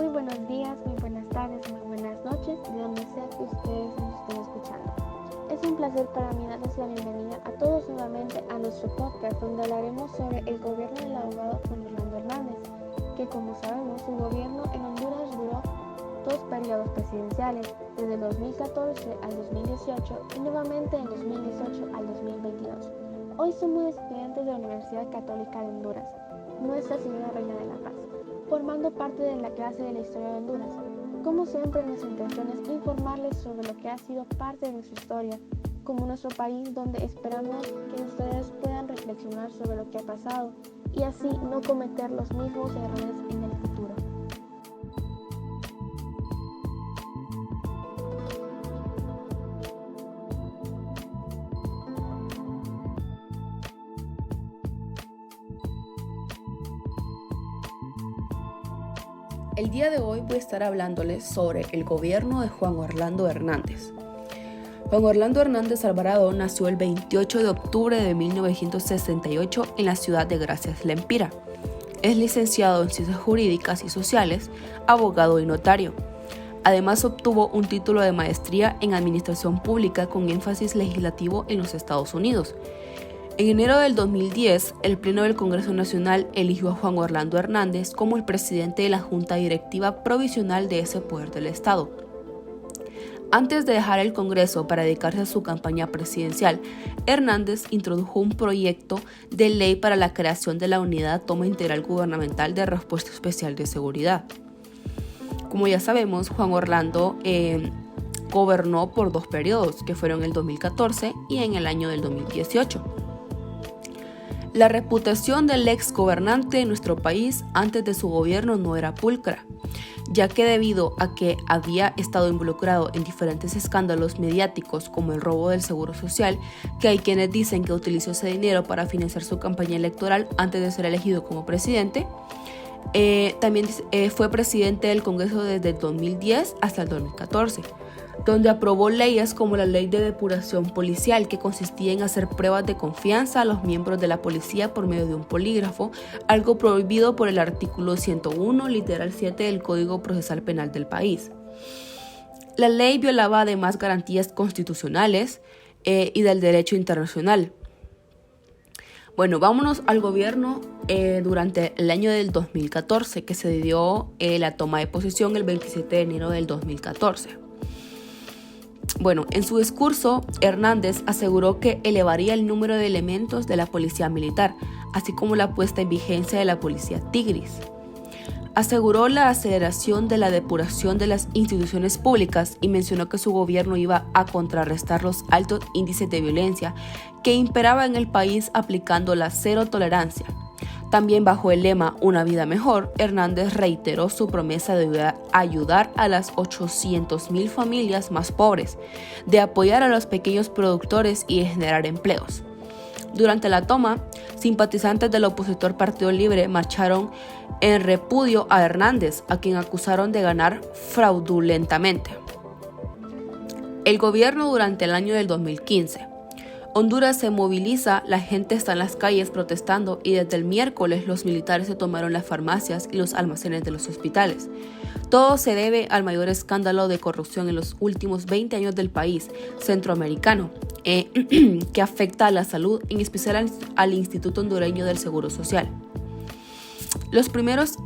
Muy buenos días, muy buenas tardes, muy buenas noches, de donde sea que ustedes nos estén escuchando. Es un placer para mí darles la bienvenida a todos nuevamente a nuestro podcast, donde hablaremos sobre el gobierno del abogado Juan Orlando Hernández, que como sabemos su gobierno en Honduras duró 2 periodos presidenciales, desde el 2014 al 2018 y nuevamente del 2018 al 2022. Hoy somos estudiantes de la Universidad Católica de Honduras, Nuestra Señora Reina de la Paz, formando parte de la clase de la historia de Honduras. Como siempre, nuestra intención es informarles sobre lo que ha sido parte de nuestra historia, como nuestro país, donde esperamos que ustedes puedan reflexionar sobre lo que ha pasado y así no cometer los mismos errores en el futuro. El día de hoy voy a estar hablándoles sobre el gobierno de Juan Orlando Hernández. Juan Orlando Hernández Alvarado nació el 28 de octubre de 1968 en la ciudad de Gracias Lempira. Es licenciado en Ciencias Jurídicas y Sociales, abogado y notario. Además obtuvo un título de maestría en Administración Pública con énfasis legislativo en los Estados Unidos. En enero del 2010, el Pleno del Congreso Nacional eligió a Juan Orlando Hernández como el presidente de la Junta Directiva Provisional de ese poder del Estado. Antes de dejar el Congreso para dedicarse a su campaña presidencial, Hernández introdujo un proyecto de ley para la creación de la Unidad Toma Integral Gubernamental de Respuesta Especial de Seguridad. Como ya sabemos, Juan Orlando gobernó por 2 periodos, que fueron el 2014 y en el año del 2018. La reputación del ex gobernante de nuestro país antes de su gobierno no era pulcra, ya que debido a que había estado involucrado en diferentes escándalos mediáticos como el robo del Seguro Social, que hay quienes dicen que utilizó ese dinero para financiar su campaña electoral antes de ser elegido como presidente. También fue presidente del Congreso desde el 2010 hasta el 2014, donde aprobó leyes como la Ley de Depuración Policial, que consistía en hacer pruebas de confianza a los miembros de la policía por medio de un polígrafo, algo prohibido por el artículo 101, literal 7 del Código Procesal Penal del país. La ley violaba además garantías constitucionales y del derecho internacional. Bueno, vámonos al gobierno durante el año del 2014, que se dio la toma de posesión el 27 de enero del 2014. Bueno, en su discurso, Hernández aseguró que elevaría el número de elementos de la policía militar, así como la puesta en vigencia de la policía Tigris. Aseguró la aceleración de la depuración de las instituciones públicas y mencionó que su gobierno iba a contrarrestar los altos índices de violencia que imperaba en el país aplicando la cero tolerancia. También bajo el lema Una vida mejor, Hernández reiteró su promesa de ayudar a las 800,000 familias más pobres, de apoyar a los pequeños productores y de generar empleos. Durante la toma, simpatizantes del opositor Partido Libre marcharon en repudio a Hernández, a quien acusaron de ganar fraudulentamente. El gobierno durante el año del 2015. Honduras se moviliza, la gente está en las calles protestando y desde el miércoles los militares se tomaron las farmacias y los almacenes de los hospitales. Todo se debe al mayor escándalo de corrupción en los últimos 20 años del país centroamericano, que afecta a la salud, en especial al Instituto Hondureño del Seguro Social. Los primeros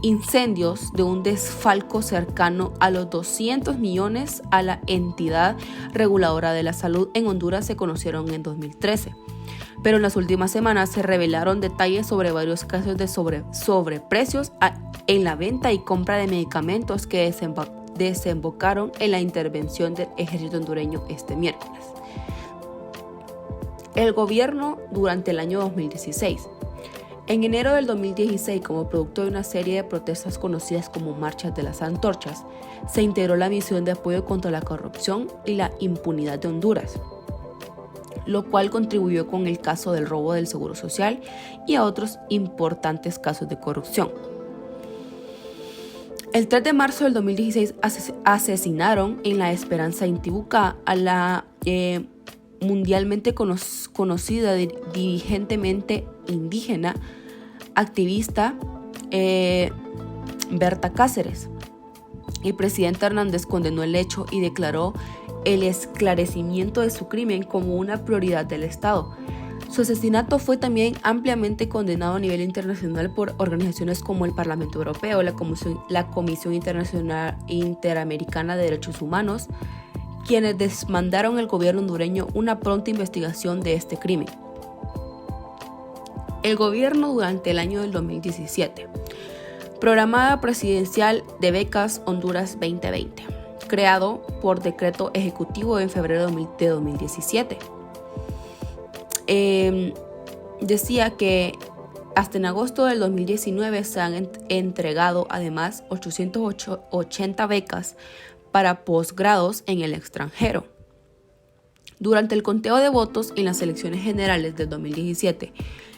incendios de un desfalco cercano a los 200 millones a la entidad reguladora de la salud en Honduras se conocieron en 2013. Pero en las últimas semanas se revelaron detalles sobre varios casos de sobreprecios en la venta y compra de medicamentos que desembocaron en la intervención del ejército hondureño este miércoles. El gobierno durante el año 2016. En enero del 2016, como producto de una serie de protestas conocidas como Marchas de las Antorchas, se integró la misión de apoyo contra la corrupción y la impunidad de Honduras, lo cual contribuyó con el caso del robo del Seguro Social y a otros importantes casos de corrupción. El 3 de marzo del 2016 asesinaron en La Esperanza Intibucá a la mundialmente conocida dirigentemente indígena, activista Berta Cáceres. El presidente Hernández condenó el hecho y declaró el esclarecimiento de su crimen como una prioridad del Estado. Su asesinato fue también ampliamente condenado a nivel internacional por organizaciones como el Parlamento Europeo, la Comisión Internacional Interamericana de Derechos Humanos, quienes demandaron al gobierno hondureño una pronta investigación de este crimen. El gobierno durante el año del 2017. Programa presidencial de becas Honduras 2020, creado por decreto ejecutivo en febrero de 2017. Decía que hasta en agosto del 2019 se han entregado además 880 becas para posgrados en el extranjero. Durante el conteo de votos en las elecciones generales del 2017,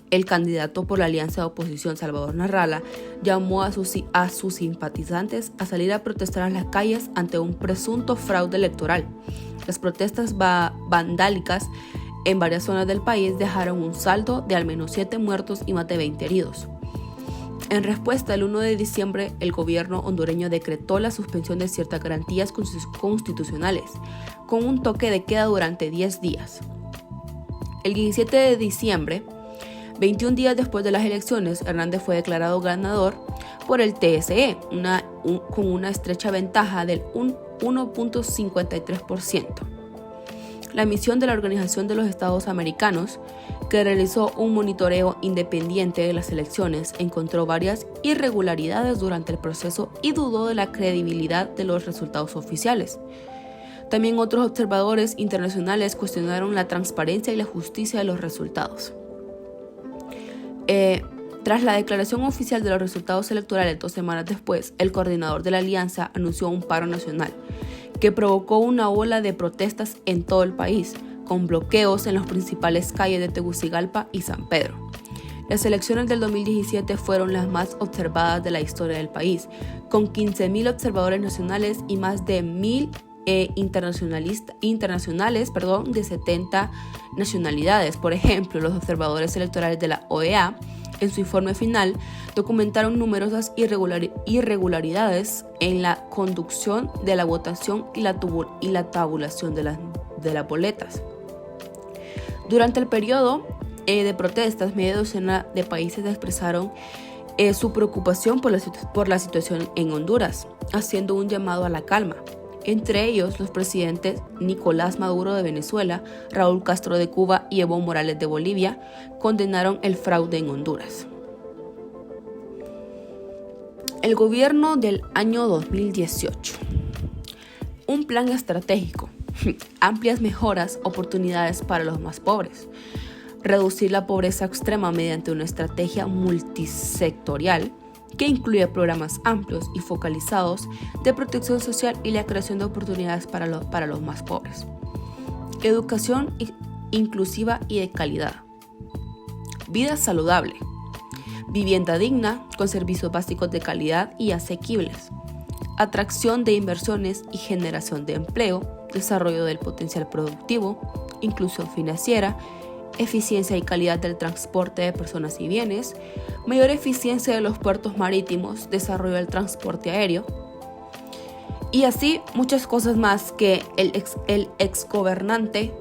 el candidato por la alianza de oposición Salvador Narrala llamó a sus simpatizantes a salir a protestar a las calles ante un presunto fraude electoral. Las protestas vandálicas en varias zonas del país dejaron un saldo de al menos 7 muertos y más de 20 heridos. En respuesta, el 1 de diciembre, el gobierno hondureño decretó la suspensión de ciertas garantías constitucionales, con un toque de queda durante 10 días. El 17 de diciembre, 21 días después de las elecciones, Hernández fue declarado ganador por el TSE, con una estrecha ventaja del 1.53%. La misión de la Organización de los Estados Americanos, que realizó un monitoreo independiente de las elecciones, encontró varias irregularidades durante el proceso y dudó de la credibilidad de los resultados oficiales. También otros observadores internacionales cuestionaron la transparencia y la justicia de los resultados. Tras la declaración oficial de los resultados electorales 2 semanas después, el coordinador de la alianza anunció un paro nacional que provocó una ola de protestas en todo el país, con bloqueos en las principales calles de Tegucigalpa y San Pedro. Las elecciones del 2017 fueron las más observadas de la historia del país, con 15.000 observadores nacionales y más de 1.000 internacionales de 70 nacionalidades. Por ejemplo, los observadores electorales de la OEA, en su informe final, documentaron numerosas irregularidades en la conducción de la votación y la tabulación de las boletas. Durante el periodo de protestas, media docena de países expresaron su preocupación por la situación en Honduras, haciendo un llamado a la calma. Entre ellos, los presidentes Nicolás Maduro de Venezuela, Raúl Castro de Cuba y Evo Morales de Bolivia condenaron el fraude en Honduras. El gobierno del año 2018. Un plan estratégico. Amplias mejoras, oportunidades para los más pobres. Reducir la pobreza extrema mediante una estrategia multisectorial que incluye programas amplios y focalizados de protección social y la creación de oportunidades para los más pobres. Educación inclusiva y de calidad. Vida saludable. Vivienda digna con servicios básicos de calidad y asequibles. Atracción de inversiones y generación de empleo. Desarrollo del potencial productivo. Inclusión financiera. Eficiencia y calidad del transporte de personas y bienes, mayor eficiencia de los puertos marítimos, desarrollo del transporte aéreo y así muchas cosas más que el exgobernante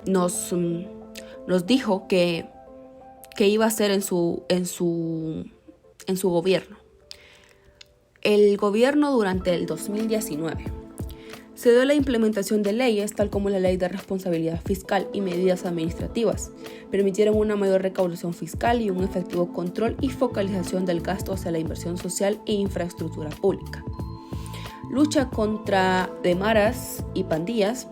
nos dijo que iba a hacer en su gobierno. El gobierno durante el 2019 se dio la implementación de leyes, tal como la Ley de Responsabilidad Fiscal y medidas administrativas. Permitieron una mayor recaudación fiscal y un efectivo control y focalización del gasto hacia la inversión social e infraestructura pública. Lucha contra maras y pandillas.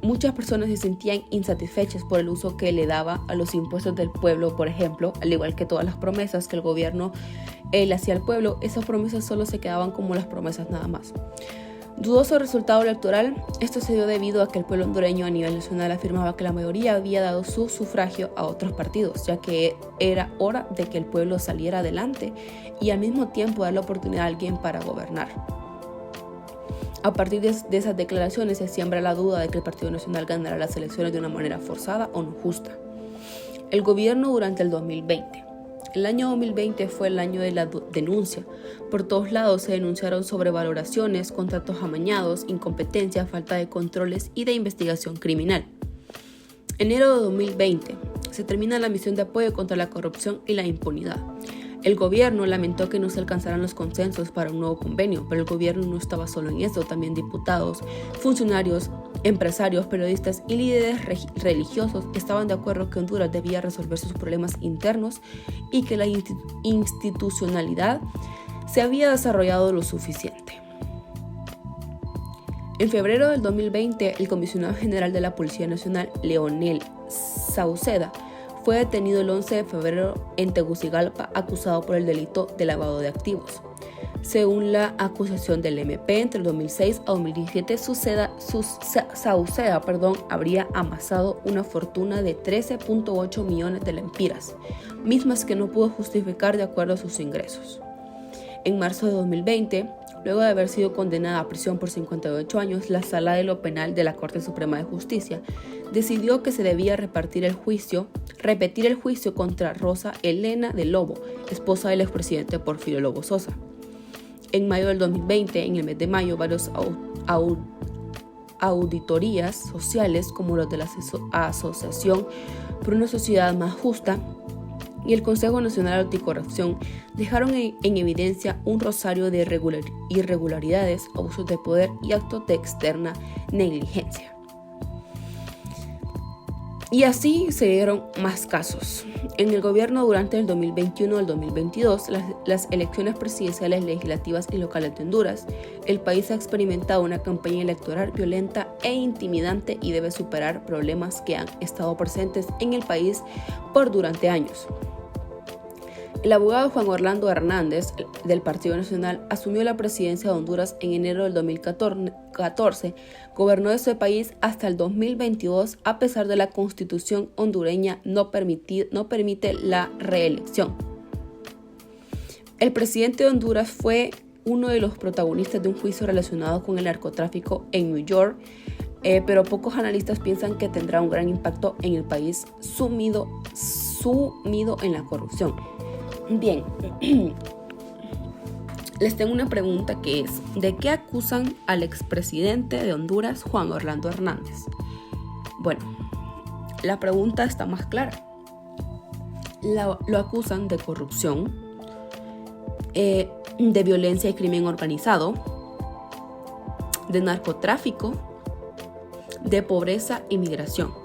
Muchas personas se sentían insatisfechas por el uso que le daba a los impuestos del pueblo, por ejemplo, al igual que todas las promesas que el gobierno le hacía al pueblo. Esas promesas solo se quedaban como las promesas nada más. Dudoso resultado electoral. Esto se dio debido a que el pueblo hondureño a nivel nacional afirmaba que la mayoría había dado su sufragio a otros partidos, ya que era hora de que el pueblo saliera adelante y al mismo tiempo dar la oportunidad a alguien para gobernar. A partir de esas declaraciones se siembra la duda de que el Partido Nacional ganará las elecciones de una manera forzada o no justa. El gobierno durante el 2020. El año 2020 fue el año de la denuncia. Por todos lados se denunciaron sobrevaloraciones, contratos amañados, incompetencia, falta de controles y de investigación criminal. Enero de 2020 se termina la misión de apoyo contra la corrupción y la impunidad. El gobierno lamentó que no se alcanzaran los consensos para un nuevo convenio, pero el gobierno no estaba solo en eso, también diputados, funcionarios, empresarios, periodistas y líderes religiosos estaban de acuerdo que Honduras debía resolver sus problemas internos y que la institucionalidad se había desarrollado lo suficiente. En febrero del 2020, el comisionado general de la Policía Nacional, Leonel Sauceda, fue detenido el 11 de febrero en Tegucigalpa acusado por el delito de lavado de activos. Según la acusación del MP, entre el 2006 a 2017, Sauceda habría amasado una fortuna de 13.8 millones de lempiras, mismas que no pudo justificar de acuerdo a sus ingresos. En marzo de 2020, luego de haber sido condenada a prisión por 58 años, la Sala de lo Penal de la Corte Suprema de Justicia decidió que se debía repetir el juicio contra Rosa Elena de Lobo, esposa del expresidente Porfirio Lobo Sosa. En mayo del 2020, en el mes de mayo, varios auditorías sociales, como los de la Asociación por una Sociedad Más Justa y el Consejo Nacional Anticorrupción, dejaron en evidencia un rosario de irregularidades, abusos de poder y actos de externa negligencia. Y así se dieron más casos. En el gobierno durante el 2021 al 2022, las elecciones presidenciales, legislativas y locales de Honduras, el país ha experimentado una campaña electoral violenta e intimidante y debe superar problemas que han estado presentes en el país durante años. El abogado Juan Orlando Hernández, del Partido Nacional, asumió la presidencia de Honduras en enero del 2014, gobernó ese país hasta el 2022, a pesar de la Constitución hondureña no permite la reelección. El presidente de Honduras fue uno de los protagonistas de un juicio relacionado con el narcotráfico en New York, pero pocos analistas piensan que tendrá un gran impacto en el país sumido en la corrupción. Bien, les tengo una pregunta que es: ¿de qué acusan al expresidente de Honduras, Juan Orlando Hernández? Bueno, la pregunta está más clara. Lo acusan de corrupción, de violencia y crimen organizado, de narcotráfico, de pobreza y migración.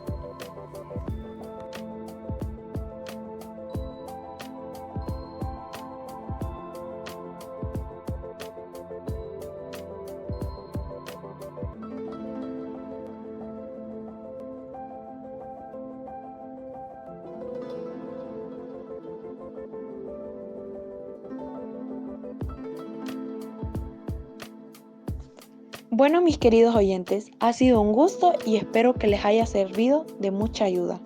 Bueno, mis queridos oyentes, ha sido un gusto y espero que les haya servido de mucha ayuda.